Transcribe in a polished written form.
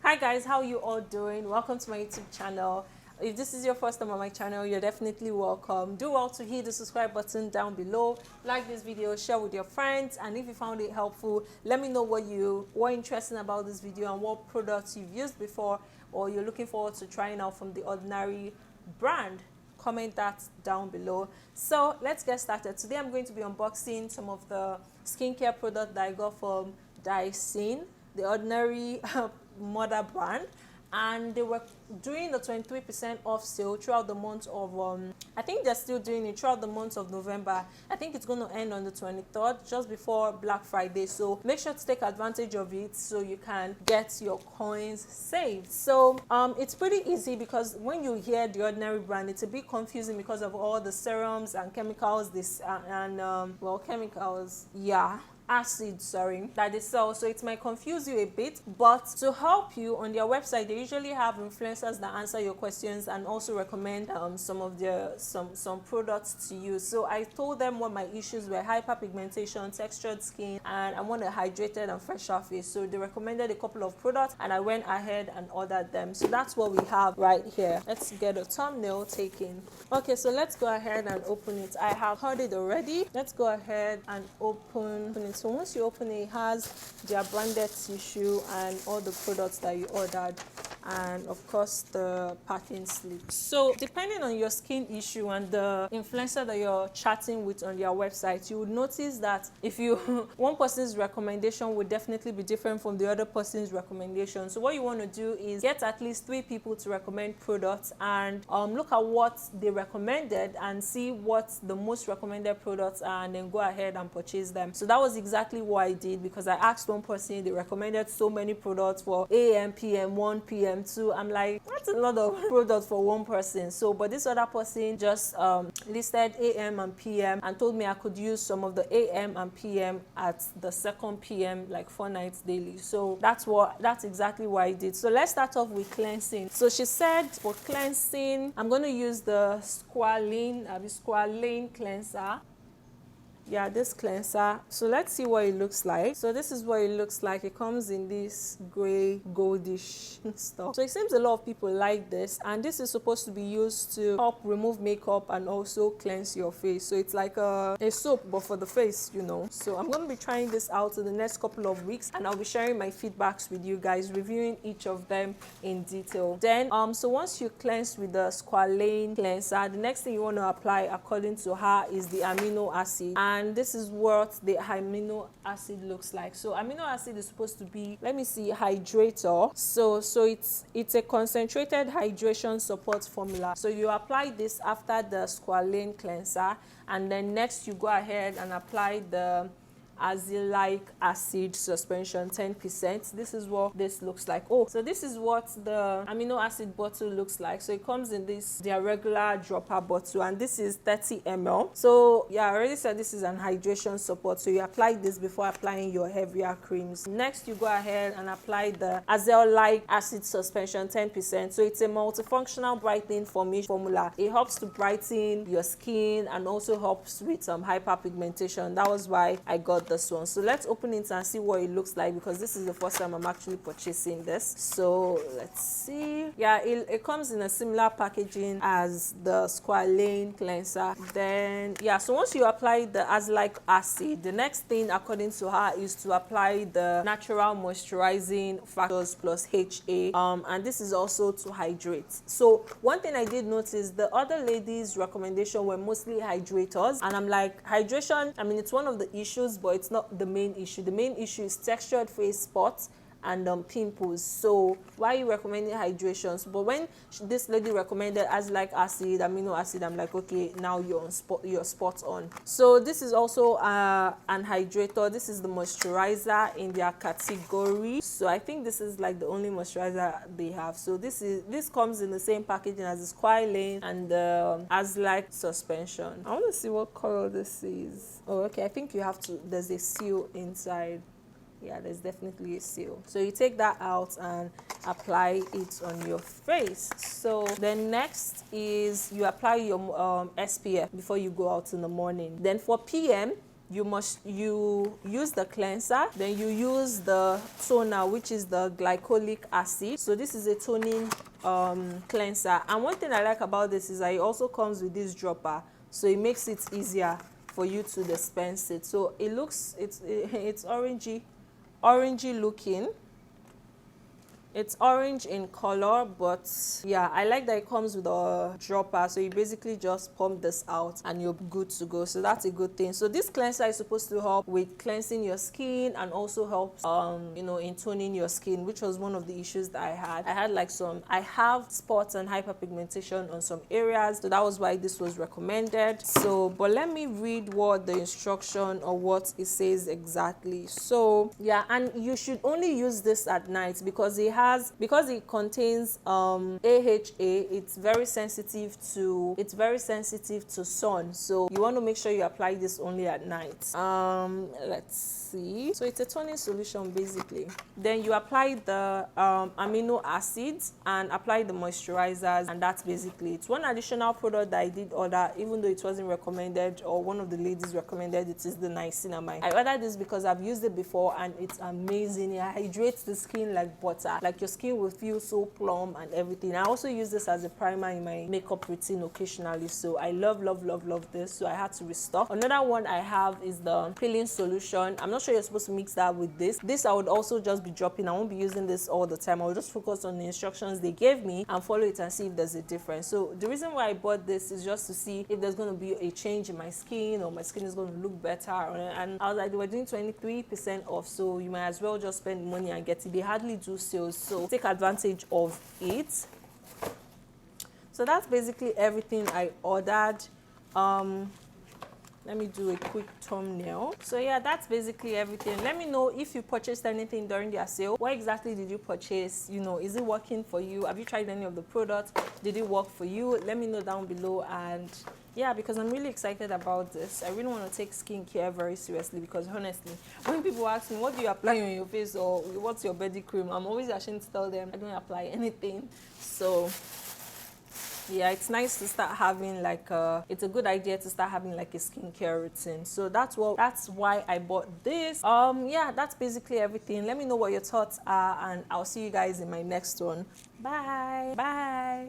Hi guys, how you all doing? Welcome to my YouTube channel. If this is your first time on my channel, you're definitely welcome. Do well to hit the subscribe button down below, like this video, share with your friends, and if you found it helpful, let me know what were interesting about this video and what products you've used before or you're looking forward to trying out from the Ordinary brand. Comment that down below. So let's get started. Today I'm going to be unboxing some of the skincare products that I got from Dyson, the Ordinary mother brand, and they were doing the 23% off sale throughout the month of I think they're still doing it throughout the month of November. I think it's going to end on the 23rd, just before Black Friday, so make sure to take advantage of it so you can get your coins saved. So it's pretty easy, because when you hear the Ordinary brand, it's a bit confusing because of all the serums and chemicals acid, that they sell, so it might confuse you a bit. But to help you, on their website they usually have influencers that answer your questions and also recommend some products to use. So I told them what my issues were: hyperpigmentation, textured skin, and I want a hydrated and fresher face. So they recommended a couple of products and I went ahead and ordered them. So that's what we have right here. Let's get a thumbnail taken. Okay, so let's go ahead and open it. I have heard it already. Let's go ahead and open it. So once you open it, it has their branded tissue and all the products that you ordered, and of course the packing slip. So depending on your skin issue and the influencer that you're chatting with on their website, you would notice that if you one person's recommendation would definitely be different from the other person's recommendation. So what you want to do is get at least 3 people to recommend products and look at what they recommended and see what the most recommended products are, and then go ahead and purchase them. So that was exactly what I did, because I asked one person, they recommended so many products for AM, PM, 1 PM, 2. I'm like, that's a lot of products for one person. So but this other person just listed AM and PM and told me I could use some of the AM and PM at the 2nd PM, like 4 nights daily. So that's exactly what I did. So let's start off with cleansing. So she said for cleansing, I'm going to use the squalane cleanser. Yeah, this cleanser. So let's see what it looks like. So this is what it looks like. It comes in this gray goldish stuff. So it seems a lot of people like this, and this is supposed to be used to help remove makeup and also cleanse your face. So it's like a soap, but for the face, you know. So I'm going to be trying this out in the next couple of weeks, and I'll be sharing my feedbacks with you guys, reviewing each of them in detail. Then so once you cleanse with the squalane cleanser, the next thing you want to apply, according to her, is the amino acid. And this is what the amino acid looks like. So amino acid is supposed to be, let me see, hydrator. So it's a concentrated hydration support formula. So you apply this after the squalane cleanser, and then next you go ahead and apply the azelaic acid suspension 10%. This is what this looks like. Oh, so this is what the amino acid bottle looks like. So it comes in their regular dropper bottle, and this is 30 ml. So yeah, I already said this is an hydration support, so you apply this before applying your heavier creams. Next you go ahead and apply the azelaic acid suspension 10%. So it's a multifunctional brightening formula. It helps to brighten your skin and also helps with some hyperpigmentation. That was why I got this one. So let's open it and see what it looks like, because this is the first time I'm actually purchasing this. So let's see. Yeah, it comes in a similar packaging as the squalane cleanser. Then yeah, so once you apply the azelaic acid, the next thing, according to her, is to apply the natural moisturizing factors plus HA, and this is also to hydrate. So one thing I did notice, the other ladies' recommendation were mostly hydrators, and I'm like, hydration, I mean, it's one of the issues, but it's not the main issue. The main issue is textured face spots and pimples. So why are you recommending hydrations? But when this lady recommended azelaic acid, amino acid, I'm like, okay, now you're spot on. So this is also an hydrator. This is the moisturizer in their category. So I think this is like the only moisturizer they have. So this comes in the same packaging as the squalane and the azelaic suspension. I want to see what color this is. Oh, okay, I think you have to, there's a seal inside. Yeah, there's definitely a seal. So you take that out and apply it on your face. So then next is you apply your SPF before you go out in the morning. Then for PM, you use the cleanser, then you use the toner, which is the glycolic acid. So this is a toning cleanser, and one thing I like about this is that it also comes with this dropper, so it makes it easier for you to dispense it. So it looks, it's orangey looking. It's orange in color, but yeah, I like that it comes with a dropper, so you basically just pump this out and you're good to go. So that's a good thing. So this cleanser is supposed to help with cleansing your skin and also helps you know, in toning your skin, which was one of the issues that I had. I have spots and hyperpigmentation on some areas, so that was why this was recommended. So but let me read what the instruction or what it says exactly. So yeah, and you should only use this at night because it contains AHA. It's very sensitive to sun, so you want to make sure you apply this only at night. Let's see. So it's a toning solution basically. Then you apply the amino acids and apply the moisturizers, and that's basically it. One additional product that I did order, even though it wasn't recommended or one of the ladies recommended it, is the niacinamide. I ordered this because I've used it before and it's amazing. It hydrates the skin like butter. Like your skin will feel so plump and everything. I also use this as a primer in my makeup routine occasionally, so I love this, so I had to restock. Another one I have is the peeling solution. I'm not sure you're supposed to mix that with this. I would also just be dropping. I won't be using this all the time. I'll just focus on the instructions they gave me and follow it and see if there's a difference. So the reason why I bought this is just to see if there's going to be a change in my skin or my skin is going to look better. And I was like, they were doing 23% off, so you might as well just spend money and get it. They hardly do sales, so take advantage of it. So that's basically everything I ordered. Let me do a quick thumbnail. So yeah, that's basically everything. Let me know if you purchased anything during their sale. What exactly did you purchase? You know, is it working for you? Have you tried any of the products? Did it work for you? Let me know down below. And yeah, because I'm really excited about this. I really want to take skincare very seriously, because honestly, when people ask me, what do you apply on your face or what's your body cream, I'm always ashamed to tell them I don't apply anything. So yeah, it's nice to start having like it's a good idea to start having like a skincare routine. So that's why I bought this. Yeah, that's basically everything. Let me know what your thoughts are, and I'll see you guys in my next one. Bye.